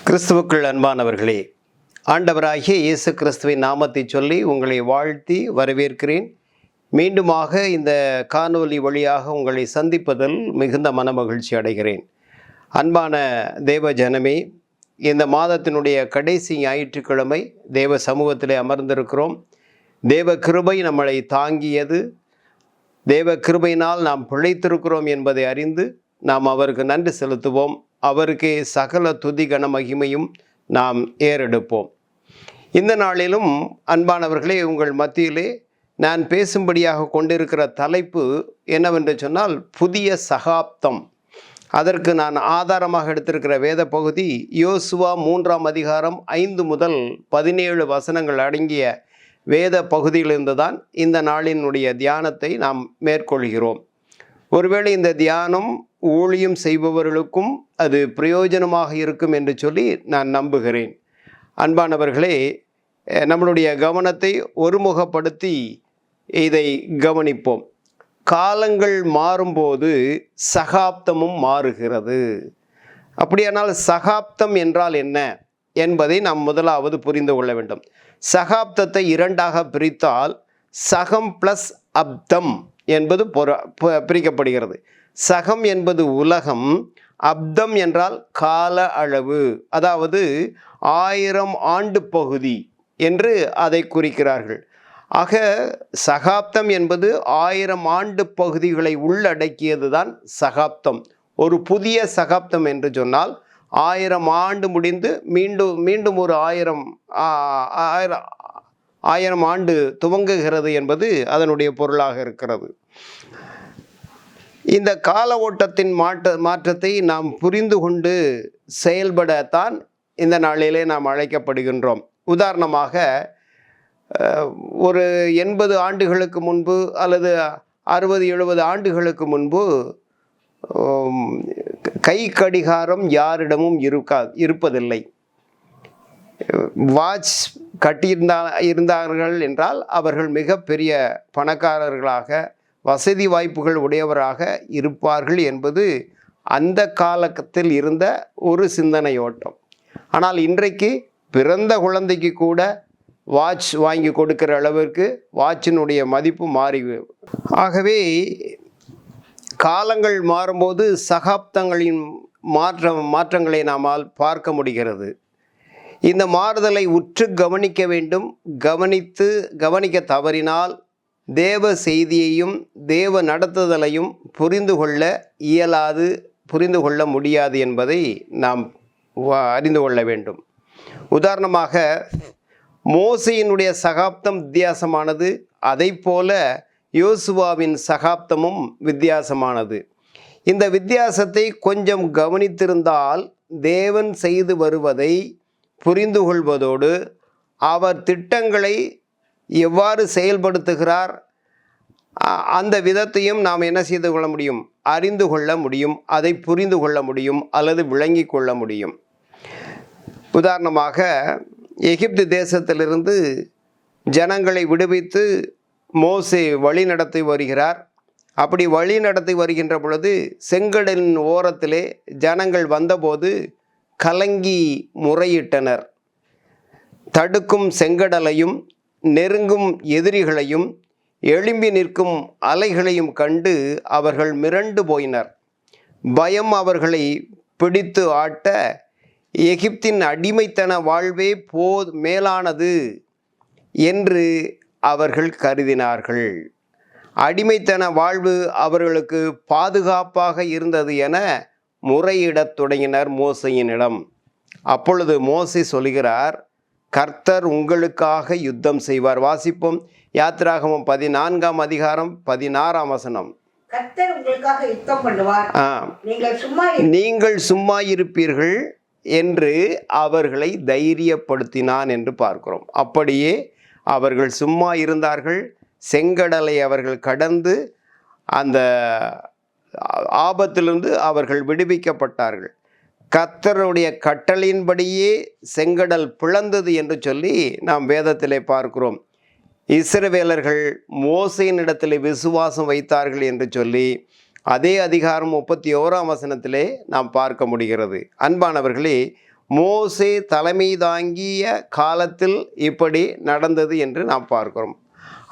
கிறிஸ்துவுக்குள் அன்பானவர்களே, ஆண்டவராகிய இயேசு கிறிஸ்துவின் நாமத்தை சொல்லி உங்களை வாழ்த்தி வரவேற்கிறேன். மீண்டுமாக இந்த காணொலி வழியாக உங்களை சந்திப்பதில் மிகுந்த மனமகிழ்ச்சி அடைகிறேன். அன்பான தேவ ஜனமே, இந்த மாதத்தினுடைய கடைசி ஞாயிற்றுக்கிழமை தேவ சமூகத்திலே அமர்ந்திருக்கிறோம். தேவ கிருபை நம்மளை தாங்கியது. தேவ கிருபையினால் நாம் பிழைத்திருக்கிறோம் என்பதை அறிந்து நாம் அவருக்கு நன்றி செலுத்துவோம். அவருக்கே சகல துதி கன மகிமையும் நாம் ஏறெடுப்போம். இந்த நாளிலும் அன்பானவர்களே, உங்கள் மத்தியிலே நான் பேசும்படியாக கொண்டிருக்கிற தலைப்பு என்னவென்று சொன்னால், புதிய சகாப்தம். அதற்கு நான் ஆதாரமாக எடுத்திருக்கிற வேத பகுதி யோசுவா 3ஆம் அதிகாரம் 5 முதல் 17 வசனங்கள் அடங்கிய வேத பகுதியிலிருந்து தான் இந்த நாளினுடைய தியானத்தை நாம் மேற்கொள்கிறோம். ஒருவேளை இந்த தியானம் ஊழியம் செய்பவர்களுக்கும் அது பிரயோஜனமாக இருக்கும் என்று சொல்லி நான் நம்புகிறேன். அன்பானவர்களே, நம்மளுடைய கவனத்தை ஒருமுகப்படுத்தி இதை கவனிப்போம். காலங்கள் மாறும்போது சகாப்தமும் மாறுகிறது. அப்படியானால் சகாப்தம் என்றால் என்ன என்பதை நாம் முதலாவது புரிந்து கொள்ள வேண்டும். சகாப்தத்தை இரண்டாக பிரித்தால் சகம் ப்ளஸ் அப்தம் என்பது பிரிக்கப்படுகிறது. சகம் என்பது உலகம், அப்தம் என்றால் கால அளவு, அதாவது 1000 ஆண்டு பகுதி என்று அதை குறிக்கிறார்கள். ஆக சகாப்தம் என்பது 1000 ஆண்டு பகுதிகளை உள்ளடக்கியது தான் சகாப்தம். ஒரு புதிய சகாப்தம் என்று சொன்னால் 1000 ஆண்டு முடிந்து மீண்டும் ஒரு 1000 ஆண்டு துவங்குகிறது என்பது அதனுடைய பொருளாக இருக்கிறது. இந்த கால ஓட்டத்தின் மாற்றத்தை நாம் புரிந்து கொண்டு செயல்படத்தான் இந்த நாளிலே நாம் அழைக்கப்படுகின்றோம். உதாரணமாக, ஒரு 80 ஆண்டுகளுக்கு முன்பு அல்லது 60-70 ஆண்டுகளுக்கு முன்பு கை கடிகாரம் யாரிடமும் இருப்பதில்லை. வாட்ச் இருந்தார்கள் என்றால் அவர்கள் மிகப்பெரிய பணக்காரர்களாக, வசதி வாய்ப்புகள் உடையவராக இருப்பார்கள் என்பது அந்த காலத்தில் இருந்த ஒரு சிந்தனையோட்டம். ஆனால் இன்றைக்கு பிறந்த குழந்தைக்கு கூட வாட்ச் வாங்கி கொடுக்கிற அளவிற்கு வாட்சினுடைய மதிப்பு மாறி. ஆகவே காலங்கள் மாறும்போது சகாப்தங்களின் மாற்றங்களை நாமால் பார்க்க முடிகிறது. இந்த மாறுதலை உற்று கவனிக்க வேண்டும். கவனிக்க தவறினால் தேவ செய்தியையும் தேவ நடத்துதலையும் புரிந்து கொள்ள இயலாது, புரிந்து கொள்ள முடியாது என்பதை நாம் அறிந்து கொள்ள வேண்டும். உதாரணமாக, மோசேயினுடைய சகாப்தம் வித்தியாசமானது. அதை போல யோசுவாவின் சகாப்தமும் வித்தியாசமானது. இந்த வித்தியாசத்தை கொஞ்சம் கவனித்திருந்தால் தேவன் செய்து வருவதை புரிந்து கொள்வதோடு அவர் திட்டங்களை எவ்வாறு செயல்படுத்துகிறார் அந்த விதத்தையும் நாம் என்ன செய்து கொள்ள முடியும்? அறிந்து கொள்ள முடியும், அதை புரிந்து கொள்ள முடியும் அல்லது விளங்கி கொள்ள முடியும். உதாரணமாக, எகிப்து தேசத்திலிருந்து ஜனங்களை விடுவித்து மோசே வழி நடத்தி வருகிறார். அப்படி வழி நடத்தி வருகின்ற பொழுது செங்கடலின் ஓரத்திலே ஜனங்கள் வந்தபோது கலங்கி முறையிட்டனர். தடுக்கும் செங்கடலையும் நெருங்கும் எதிரிகளையும் எழும்பி நிற்கும் அலைகளையும் கண்டு அவர்கள் மிரண்டு போயினர். பயம் அவர்களை பிடித்து ஆட்ட, எகிப்தின் அடிமைத்தன வாழ்வே மேலானது என்று அவர்கள் கருதினார்கள். அடிமைத்தன வாழ்வு அவர்களுக்கு பாதுகாப்பாக இருந்தது என முறையிடத் தொடங்கினர் மோசேயினிடம். அப்பொழுது மோசே சொல்கிறார், கர்த்தர் உங்களுக்காக யுத்தம் செய்வார். வாசிப்போம். யாத்திராகமம் 14ஆம் அதிகாரம் 16ஆம் வசனம். கர்த்தர் உங்களுக்காக யுத்தம் பண்ணுவார், நீங்கள் சும்மா இருப்பீர்கள் என்று அவர்களை தைரியப்படுத்தினான் என்று பார்க்கிறோம். அப்படியே அவர்கள் சும்மா இருந்தார்கள். செங்கடலை அவர்கள் கடந்து அந்த ஆபத்திலிருந்து அவர்கள் விடுவிக்கப்பட்டார்கள். கர்த்தருடைய கட்டளையின்படியே செங்கடல் பிளந்தது என்று சொல்லி நாம் வேதத்திலே பார்க்கிறோம். இஸ்ரவேலர்கள் மோசேயினிடத்திலே விசுவாசம் வைத்தார்கள் என்று சொல்லி அதே அதிகாரம் 31ஆம் வசனத்திலே நாம் பார்க்க முடிகிறது. அன்பானவர்களே, மோசே தலைமை தாங்கிய காலத்தில் இப்படி நடந்தது என்று நாம் பார்க்கிறோம்.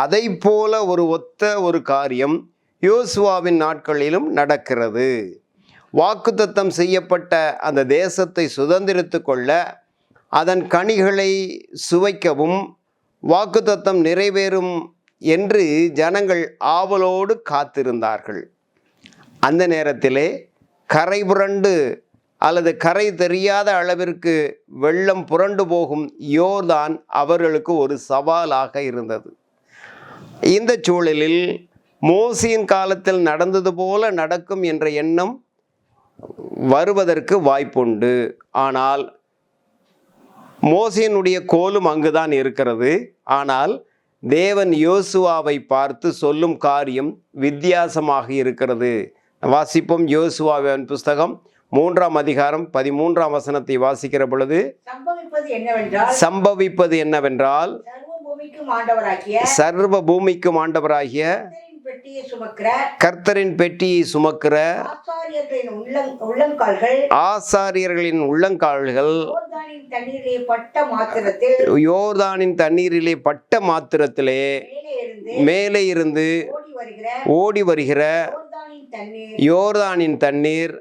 அதை போல ஒத்த காரியம் யோசுவாவின் நாட்களிலும் நடக்கிறது. வாக்குத்தத்தம் செய்யப்பட்ட அந்த தேசத்தை சுதந்திரித்து கொள்ள, அதன் கனிகளை சுவைக்கவும், வாக்குத்தத்தம் நிறைவேறும் என்று ஜனங்கள் ஆவலோடு காத்திருந்தார்கள். அந்த நேரத்திலே கரை புரண்டு அல்லது கரை தெரியாத அளவிற்கு வெள்ளம் புரண்டு போகும் யோர்தான் அவர்களுக்கு ஒரு சவாலாக இருந்தது. இந்த சூழலில் மோசேயின் காலத்தில் நடந்தது போல நடக்கும் என்ற எண்ணம் வருவதற்கு வாய்ப்புண்டு. ஆனால் மோசேயினுடைய கோலும் அங்குதான் இருக்கிறது. ஆனால் தேவன் யோசுவாவை பார்த்து சொல்லும் காரியம் வித்தியாசமாக இருக்கிறது. வாசிப்போம். யோசுவாவின் புஸ்தகம் 3ஆம் அதிகாரம் 13ஆம் வசனத்தை வாசிக்கிற பொழுது, சம்பவிப்பது என்னவென்றால் சர்வ பூமிக்கும் ஆண்டவராகிய கர்த்தரின் பெட்டியை சுமக்கிற ஆசாரியர்களின் உள்ளங்கால்கள் யோர்தானின் தண்ணீரிலே பட்ட மாத்திரத்திலே மேலே இருந்து ஓடி வருகிற யோர்தானின் தண்ணீர்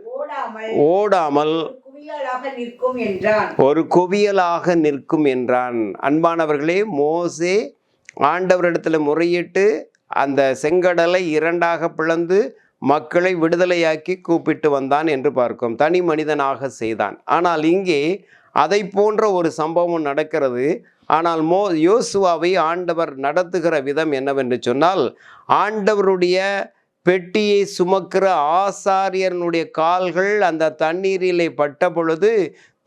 ஓடாமல் ஒரு குவியலாக நிற்கும் என்றான். அன்பானவர்களே, மோசே ஆண்டவரிடத்தில் முறையிட்டு அந்த செங்கடலை 2ஆக பிளந்து மக்களை விடுதலையாக்கி கூப்பிட்டு வந்தான் என்று பார்க்கும். தனி மனிதனாக செய்தான். ஆனால் இங்கே அதை போன்ற ஒரு சம்பவம் நடக்கிறது. ஆனால் யோசுவாவை ஆண்டவர் நடத்துகிற விதம் என்னவென்று சொன்னால், ஆண்டவருடைய பெட்டியை சுமக்கிற ஆசாரியனுடைய கால்கள் அந்த தண்ணீரிலே பட்ட பொழுது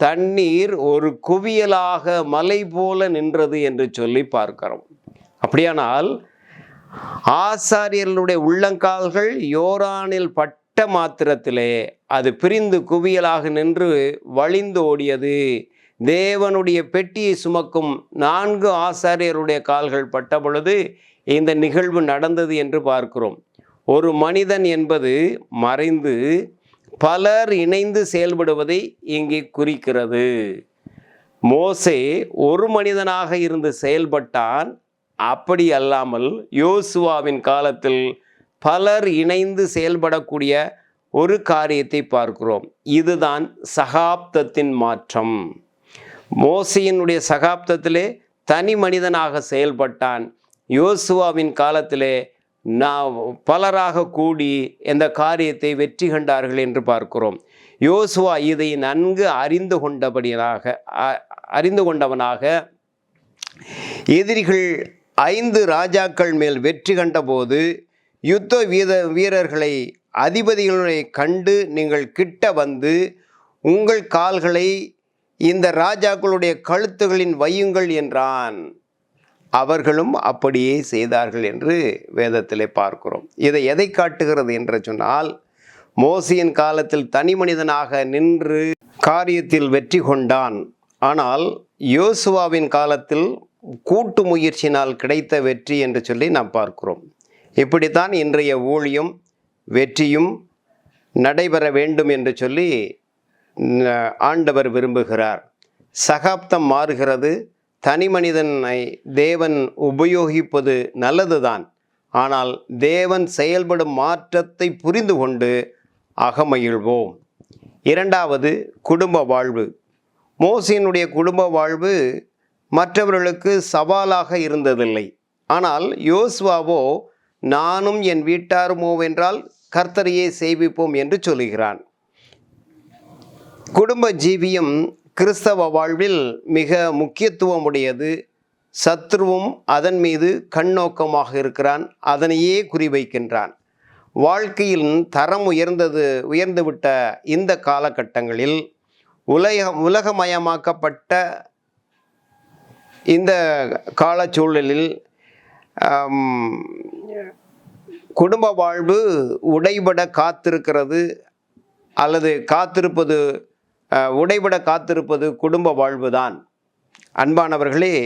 தண்ணீர் ஒரு குவியலாக மலை போல நின்றது என்று சொல்லி பார்க்கிறோம். அப்படியானால் ஆசாரியர்களுடைய உள்ளங்கால்கள் யோர்தானில் பட்ட மாத்திரத்திலே அது பிரிந்து குவியலாக நின்று வழிந்து ஓடியது. தேவனுடைய பெட்டியை சுமக்கும் 4 ஆசாரியருடைய கால்கள் பட்ட பொழுது இந்த நிகழ்வு நடந்தது என்று பார்க்கிறோம். ஒரு மனிதன் என்பது மறைந்து பலர் இணைந்து செயல்படுவதை இங்கே குறிக்கிறது. மோசே ஒரு மனிதனாக இருந்து செயல்பட்டான். அப்படி அல்லாமல் யோசுவாவின் காலத்தில் பலர் இணைந்து செயல்படக்கூடிய ஒரு காரியத்தை பார்க்கிறோம். இதுதான் சகாப்தத்தின் மாற்றம். மோசேயினுடைய சகாப்தத்திலே தனி மனிதனாக செயல்பட்டான். யோசுவாவின் காலத்திலே பலராக கூடி இந்த காரியத்தை வெற்றி கண்டார்கள் என்று பார்க்கிறோம். யோசுவா இதை நன்கு அறிந்து கொண்டவனாக எதிரிகள் 5 ராஜாக்கள் மேல் வெற்றி கண்டபோது யுத்த வீரர்களை அதிபதிகளை கண்டு, நீங்கள் கிட்ட வந்து உங்கள் கால்களை இந்த ராஜாக்களுடைய கழுத்துகளின் வையுங்கள் என்றான். அவர்களும் அப்படியே செய்தார்கள் என்று வேதத்திலே பார்க்கிறோம். இதை எதை காட்டுகிறது என்று சொன்னால், மோசேயின் காலத்தில் தனி மனிதனாக நின்று காரியத்தில் வெற்றி கொண்டான். ஆனால் யோசுவாவின் காலத்தில் கூட்டு முயற்சியினால் கிடைத்த வெற்றி என்று சொல்லி நாம் பார்க்கிறோம். இப்படித்தான் இன்றைய ஊழியம் வெற்றியும் நடைபெற வேண்டும் என்று சொல்லி ஆண்டவர் விரும்புகிறார். சகாப்தம் மாறுகிறது. தனி மனிதனை தேவன் உபயோகிப்பது நல்லதுதான். ஆனால் தேவன் செயல்படும் மாற்றத்தை புரிந்து கொண்டு அகமகிழ்வோம். 2வது, குடும்ப வாழ்வு. மோசேயினுடைய குடும்ப வாழ்வு மற்றவர்களுக்கு சவாலாக இருந்ததில்லை. ஆனால் யோசுவாவோ, நானும் என் வீட்டாருமோவென்றால் கர்த்தரையே சேவிப்போம் என்று சொல்லுகிறான். குடும்ப ஜீவியம் கிறிஸ்தவ வாழ்வில் மிக முக்கியத்துவமுடையது. சத்ருவும் அதன் மீது கண்ணோக்கமாக இருக்கிறான். அதனையே குறிவைக்கின்றான். வாழ்க்கையின் தரம் உயர்ந்துவிட்ட இந்த காலகட்டங்களில் உலகமயமாக்கப்பட்ட இந்த காலச்சூழலில் குடும்ப வாழ்வு உடைபட காத்திருக்கிறது. அல்லது உடைபட காத்திருப்பது குடும்ப வாழ்வுதான். அன்பானவர்களே,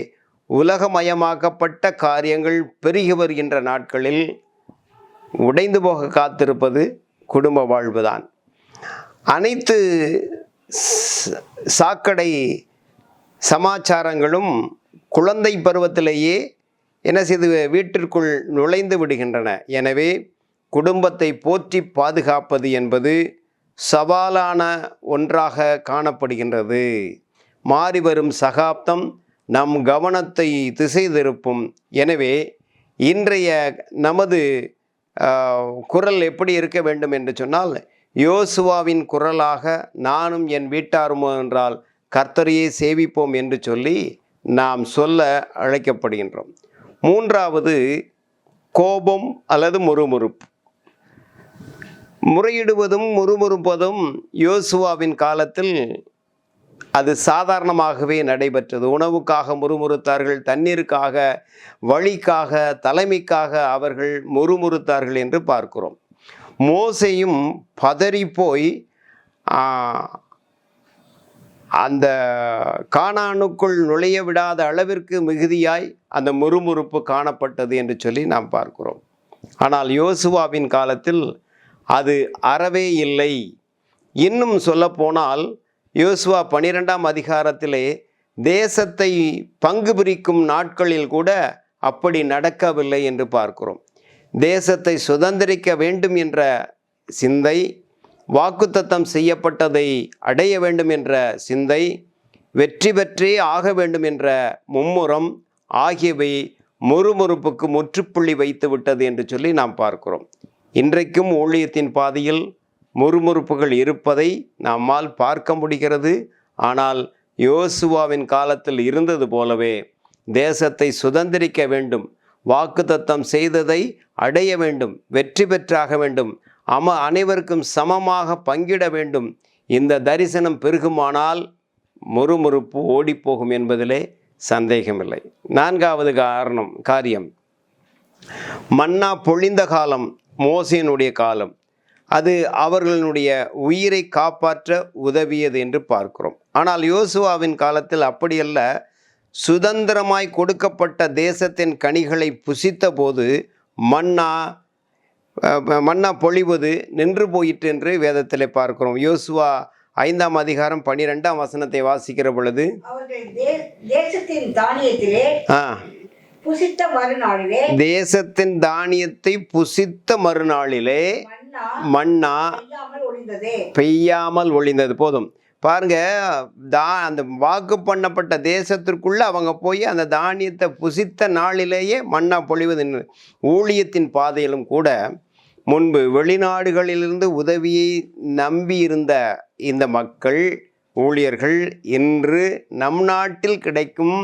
உலகமயமாக்கப்பட்ட காரியங்கள் பெருகி வருகின்ற நாட்களில் உடைந்து போக காத்திருப்பது குடும்ப வாழ்வுதான். அனைத்து சாக்கடை சமாச்சாரங்களும் குழந்தை பருவத்திலேயே என்ன செய்து வீட்டிற்குள் நுழைந்து விடுகின்றன. எனவே குடும்பத்தை போற்றி பாதுகாப்பது என்பது சவாலான ஒன்றாக காணப்படுகின்றது. மாறிவரும் சகாப்தம் நம் கவனத்தை திசை திருப்பும். எனவே இன்றைய நமது குரல் எப்படி இருக்க வேண்டும் என்று சொன்னால், யோசுவாவின் குரலாக நானும் என் வீட்டாருமோ என்றால் கர்த்தரையே சேவிப்போம் என்று சொல்லி நாம் சொல்ல அழைக்கப்படுகின்றோம். மூன்றாவது, கோபம் அல்லது முறுமுறுப்பு. முறையிடுவதும் முறுமுறுப்பதும் யோசுவாவின் காலத்தில் அது சாதாரணமாகவே நடைபெற்றது. உணவுக்காக முறுமுறுத்தார்கள், தண்ணீருக்காக, வழிக்காக, தலைமைக்காக அவர்கள் முறுமுறுத்தார்கள் என்று பார்க்கிறோம். மோசேயும் பதறி போய் அந்த கானானுக்குள் நுழைய விடாத அளவிற்கு மிகுதியாய் அந்த முறுமுறுப்பு காணப்பட்டது என்று சொல்லி நாம் பார்க்கிறோம். ஆனால் யோசுவாவின் காலத்தில் அது அறவே இல்லை. இன்னும் சொல்லப்போனால் யோசுவா 12ஆம் அதிகாரத்திலே தேசத்தை பங்கு பிரிக்கும் நாட்களில் கூட அப்படி நடக்கவில்லை என்று பார்க்கிறோம். தேசத்தை சுதந்திரிக்க வேண்டும் என்ற சிந்தை, வாக்குத்தத்தம் செய்யப்பட்டதை அடைய வேண்டும் என்ற சிந்தை, வெற்றி பெற்றே ஆக வேண்டும் என்ற மும்முரம் ஆகியவை முறுமுறுப்புக்கு முற்றுப்புள்ளி வைத்து விட்டது என்று சொல்லி நாம் பார்க்கிறோம். இன்றைக்கும் ஊழியத்தின் பாதையில் முறுமுறுப்புகள் இருப்பதை நம்மால் பார்க்க முடிகிறது. ஆனால் யோசுவாவின் காலத்தில் இருந்தது போலவே தேசத்தை சுதந்திரிக்க வேண்டும், வாக்குத்தத்தம் செய்ததை அடைய வேண்டும், வெற்றி பெற்றாக வேண்டும், அனைவருக்கும் சமமாக பங்கிட வேண்டும், இந்த தரிசனம் பெருகுமானால் முறுமுறுப்பு ஓடிப்போகும் என்பதிலே சந்தேகமில்லை. நான்காவது காரியம், மன்னா பொழிந்த காலம் மோசேயினுடைய காலம். அது அவர்களுடைய உயிரை காப்பாற்ற உதவியது என்று பார்க்கிறோம். ஆனால் யோசுவாவின் காலத்தில் அப்படியல்ல. சுதந்திரமாய் கொடுக்கப்பட்ட தேசத்தின் கனிகளை புசித்த போது மன்னா பொழிவது நின்று போயிற்று என்று வேதத்திலே பார்க்கிறோம். யோசுவா 5ஆம் அதிகாரம் 12ஆம் வசனத்தை வாசிக்கிற பொழுது, தேசத்தின் தானியத்திலே புசித்த மறுநாளிலே, தேசத்தின் தானியத்தை புசித்த மறுநாளிலே மன்னா பெய்யாமல் ஒளிந்தது. போதும் பாருங்க, அந்த வாக்கு பண்ணப்பட்ட தேசத்திற்குள்ள அவங்க போய் அந்த தானியத்தை புசித்த நாளிலேயே மன்னா பொழிவது. ஊழியத்தின் பாதையிலும் கூட முன்பு வெளிநாடுகளிலிருந்து உதவியை நம்பி இருந்த இந்த மக்கள், ஊழியர்கள், இன்று நம் நாட்டில் கிடைக்கும்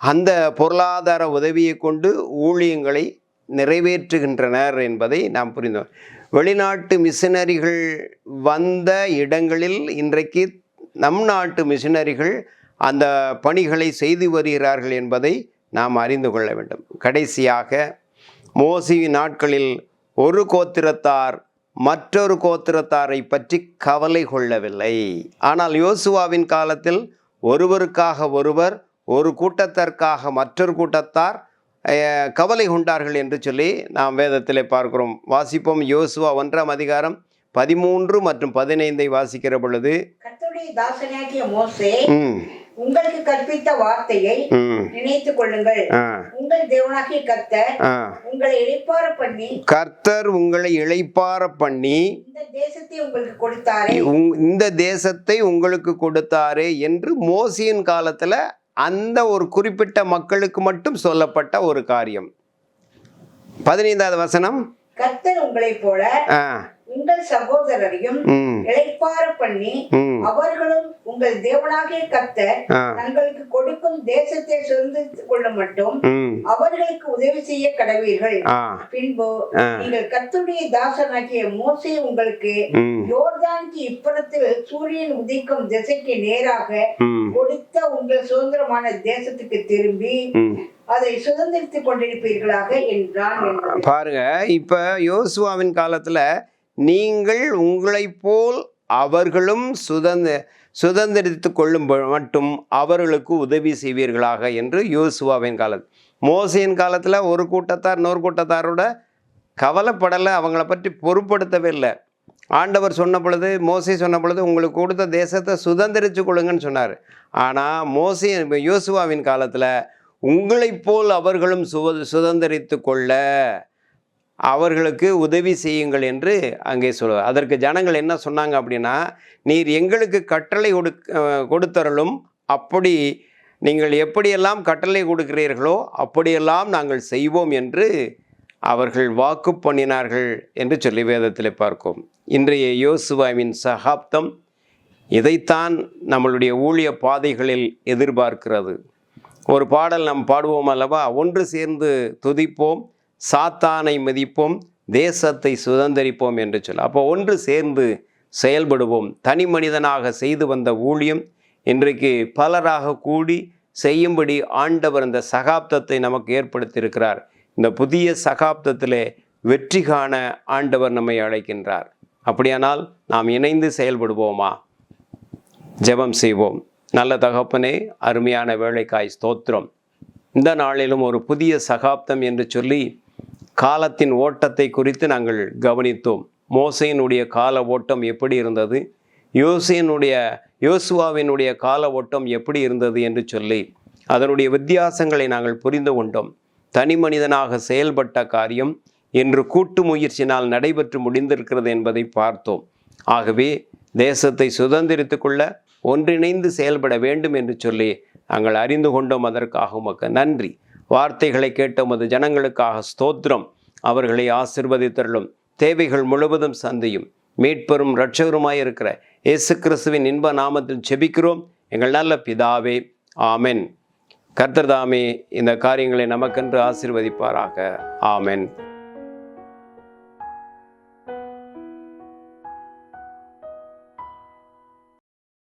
அந்த பொருளாதார உதவியை கொண்டு ஊழியங்களை நிறைவேற்றுகின்றனர் என்பதை நாம் புரிந்தோம். வெளிநாட்டு மிஷனரிகள் வந்த இடங்களில் இன்றைக்கு நம் நாட்டு மிஷனரிகள் அந்த பணிகளை செய்து வருகிறார்கள் என்பதை நாம் அறிந்து கொள்ள வேண்டும். கடைசியாக, மோசேயின் நாட்களில் ஒரு கோத்திரத்தார் மற்றொரு கோத்திரத்தாரை பற்றி கவலை கொள்ளவில்லை. ஆனால் யோசுவாவின் காலத்தில் ஒருவருக்காக ஒருவர், ஒரு கூட்டத்திற்காக மற்றொரு கூட்டத்தார் கவலை கொண்டார்கள் என்று சொல்லி நாம் வேதத்திலே பார்க்கிறோம். வாசிப்போம். யோசுவா 1ஆம் அதிகாரம் 13 மற்றும் 15 வாசிக்கிற பொழுது, கர்த்தருடைய தாசனாகிய மோசே உங்களுக்கு கற்பித்த வார்த்தையை நினைத்துக் கொள்ளுங்கள். உங்கள் தேவனாகிய கர்த்தர் உங்களை இளைப்பாற பண்ணி இந்த தேசத்தை உங்களுக்கு கொடுத்தாரே, இந்த தேசத்தை உங்களுக்கு கொடுத்தாரே என்று மோசேயின் காலத்துல அந்த ஒரு குறிப்பிட்ட மக்களுக்கு மட்டும் சொல்லப்பட்ட ஒரு காரியம். 15வது வசனம், கர்த்தர் உங்களைப் போல உங்கள் சகோதரரையும் இளைப்பாற பண்ணி அவர்களும் உங்கள் தேவனாகிய கர்த்தர் தங்களுக்கு கொடுக்கும் தேசத்தை சுதந்திரித்துக் கொள்ள மட்டும் அவர்களுக்கு உதவி செய்ய கடவீர்கள். பின்பு நீங்கள் கர்த்தருடைய தாசனாகிய மோசே உங்களுக்கு யோர்தானுக்கு இப்புறத்தில் சூரியன் உதிக்கும் திசைக்கு நேராக கொடுத்த உங்கள் சுதந்திரமான தேசத்துக்கு திரும்பி அதை சுதந்திரித்துக் கொண்டிருப்பீர்களாக என்றான். பாருங்க, இப்ப யோசுவாவின் காலத்துல நீங்கள் உங்களைப் போல் அவர்களும் சுதந்திரித்து கொள்ளும் மட்டும் அவர்களுக்கு உதவி செய்வீர்களாக என்று யோசுவாவின் காலத்தில். மோசேயின் காலத்தில் ஒரு கூட்டத்தார் இன்னொரு கூட்டத்தாரோட கவலைப்படலை, அவங்கள பற்றி பொருட்படுத்தவே இல்லை. ஆண்டவர் சொன்ன பொழுது, மோசே சொன்ன பொழுது உங்களுக்கு கொடுத்த தேசத்தை சுதந்திரித்து கொள்ளுங்கன்னு சொன்னார். ஆனால் மோசே யோசுவாவின் காலத்தில் உங்களைப் போல் அவர்களும் சுதந்திரித்து கொள்ள அவர்களுக்கு உதவி செய்யுங்கள் என்று அங்கே சொல்லுவார். அதற்கு ஜனங்கள் என்ன சொன்னாங்க அப்படின்னா, நீர் எங்களுக்கு கட்டளை கொடுத்தரலும், அப்படி நீங்கள் எப்படியெல்லாம் கட்டளை கொடுக்கிறீர்களோ அப்படியெல்லாம் நாங்கள் செய்வோம் என்று அவர்கள் வாக்கு பண்ணினார்கள் என்று சொல்லி வேதத்தில் பார்க்கும். இன்றைய யோசுவாவின் சகாப்தம் இதைத்தான் நம்மளுடைய ஊழிய பாதைகளில் எதிர்பார்க்கிறது. ஒரு பாடல் நாம் பாடுவோம் அல்லவா, ஒன்று சேர்ந்து துதிப்போம், சாத்தானை மதிப்போம், தேசத்தை சுதந்திரிப்போம் என்று சொல்ல. அப்போ ஒன்று சேர்ந்து செயல்படுவோம். தனி மனிதனாக செய்து வந்த ஊழியம் இன்றைக்கு பலராக கூடி செய்யும்படி ஆண்டவர் இந்த சகாப்தத்தை நமக்கு ஏற்படுத்தியிருக்கிறார். இந்த புதிய சகாப்தத்திலே வெற்றி காண ஆண்டவர் நம்மை அழைக்கின்றார். அப்படியானால் நாம் இணைந்து செயல்படுவோமா? ஜெபம் செய்வோம். நல்ல தகப்பனே, அருமையான வேளைக்காய் ஸ்தோத்திரம். இந்த நாளிலும் ஒரு புதிய சகாப்தம் என்று சொல்லி காலத்தின் ஓட்டத்தை குறித்து நாங்கள் கவனித்தோம். மோசேயினுடைய கால ஓட்டம் எப்படி இருந்தது, யோசுவாவினுடைய கால ஓட்டம் எப்படி இருந்தது என்று சொல்லி அதனுடைய வித்தியாசங்களை நாங்கள் புரிந்து கொண்டோம். தனி மனிதனாக செயல்பட்ட காரியம் இன்று கூட்டு முயற்சினால் நடைபெற்று முடிந்திருக்கிறது என்பதை பார்த்தோம். ஆகவே தேசத்தை சுதந்திரித்து கொள்ள ஒன்றிணைந்து செயல்பட வேண்டும் என்று சொல்லி நாங்கள் அறிந்து கொண்டோம். அதற்காக உமக்கு நன்றி. வார்த்தைகளை கேட்ட உமது ஜனங்களுக்காக ஸ்தோத்திரம். அவர்களை ஆசீர்வதித்தருளும். தேவைகள் முழுவதும் சந்தியும். மீட்பெரும் இரட்சகருமாய் இருக்கிற இயேசு கிறிஸ்துவின் இன்ப நாமத்தில் ஜெபிக்கிறோம் எங்கள் நல்ல பிதாவே, ஆமென். கர்த்தர் தாமே இந்த காரியங்களை நமக்கென்று ஆசீர்வதிப்பாராக. ஆமென்.